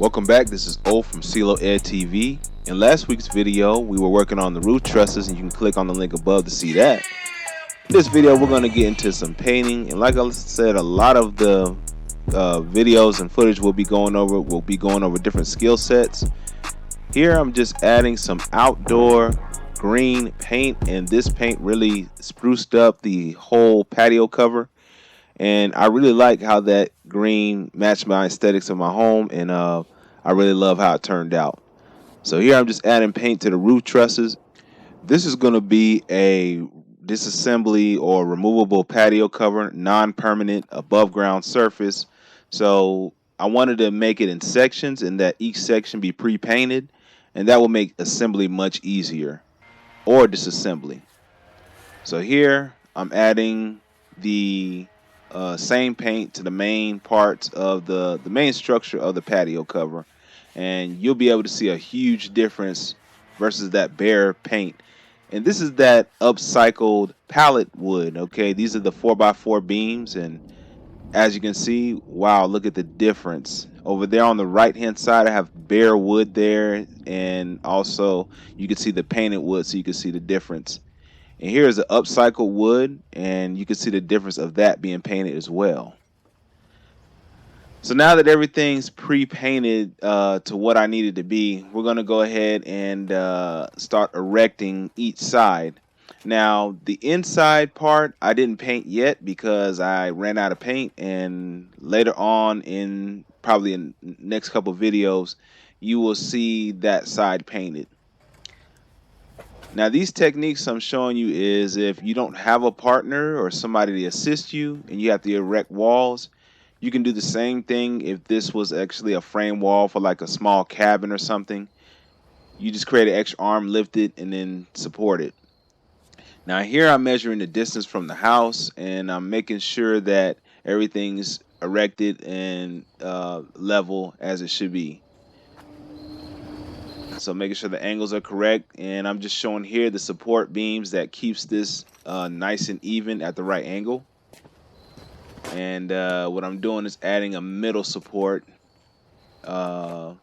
Welcome back. This is O from CLO Ed TV. In last week's video, we were working on the roof trusses, and you can click on the link above to see that. In this video, we're going to get into some painting, and like I said, a lot of the videos and footage we'll be going over different skill sets. Here, I'm just adding some outdoor green paint, and this paint really spruced up the whole patio cover. And I really like how that green matched my aesthetics of my home, and I really love how it turned out. So here I'm just adding paint to the roof trusses. This is going to be a disassembly or removable patio cover, non-permanent above ground surface. So I wanted to make it in sections and that each section be pre-painted, and that will make assembly much easier, or disassembly. So here I'm adding the same paint to the main parts of the main structure of the patio cover, and you'll be able to see a huge difference versus that bare paint. And this is that upcycled pallet wood. Okay, these are the 4x4 beams, and as you can see, wow, look at the difference. Over there on the right hand side, I have bare wood there, and also you can see the painted wood, so you can see the difference. And here is the upcycled wood, and you can see the difference of that being painted as well. So now that everything's pre-painted to what I need it to be, we're going to go ahead and start erecting each side. Now, the inside part I didn't paint yet because I ran out of paint, and later on in probably in the next couple videos, you will see that side painted. Now, these techniques I'm showing you is if you don't have a partner or somebody to assist you and you have to erect walls, you can do the same thing if this was actually a frame wall for like a small cabin or something. You just create an extra arm, lift it, and then support it. Now here I'm measuring the distance from the house, and I'm making sure that everything's erected and level as it should be. So making sure the angles are correct, and I'm just showing here the support beams that keeps this nice and even at the right angle. And what I'm doing is adding a middle support for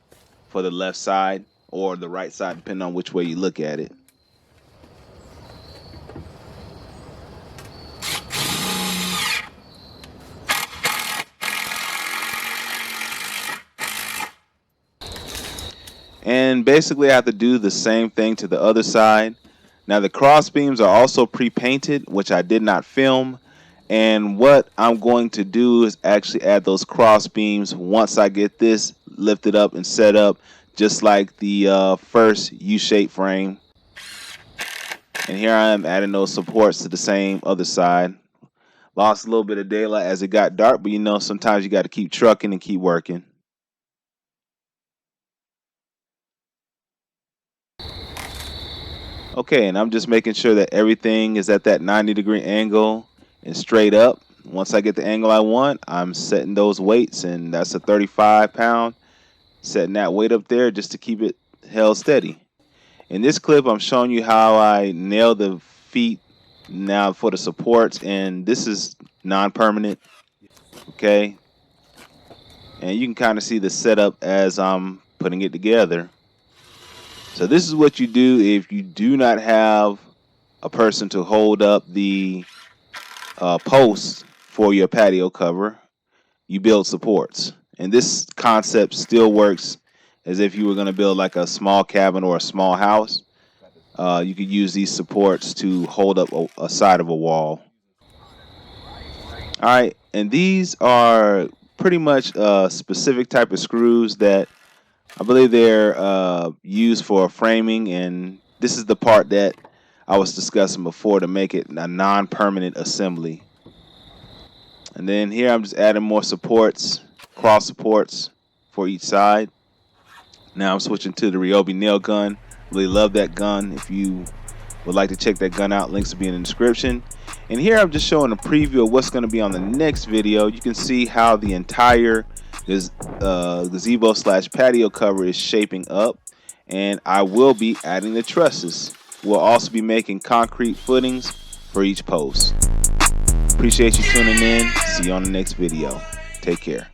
the left side or the right side, depending on which way you look at it. And basically I have to do the same thing to the other side. Now the cross beams are also pre-painted, which I did not film. And what I'm going to do is actually add those cross beams once I get this lifted up and set up, just like the first U-shaped frame. And here I am adding those supports to the same other side. Lost a little bit of daylight as it got dark, but you know, sometimes you got to keep trucking and keep working. Okay, and I'm just making sure that everything is at that 90-degree angle and straight up. Once I get the angle I want, I'm setting those weights, and that's a 35-pound. Setting that weight up there just to keep it held steady. In this clip, I'm showing you how I nail the feet now for the supports, and this is non-permanent, okay? And you can kind of see the setup as I'm putting it together. So this is what you do if you do not have a person to hold up the posts for your patio cover. You build supports. And this concept still works as if you were going to build like a small cabin or a small house. You could use these supports to hold up a side of a wall. All right, and these are pretty much a specific type of screws that I believe they're used for framing, and this is the part that I was discussing before to make it a non-permanent assembly. And then here I'm just adding more supports, cross supports for each side. Now I'm switching to the Ryobi nail gun. Really love that gun. If you would like to check that gun out, links will be in the description. And here I'm just showing a preview of what's going to be on the next video. You can see how the entire gazebo / patio cover is shaping up, and I will be adding the trusses. We'll also be making concrete footings for each post. Appreciate you tuning in. See you on the next video. Take care.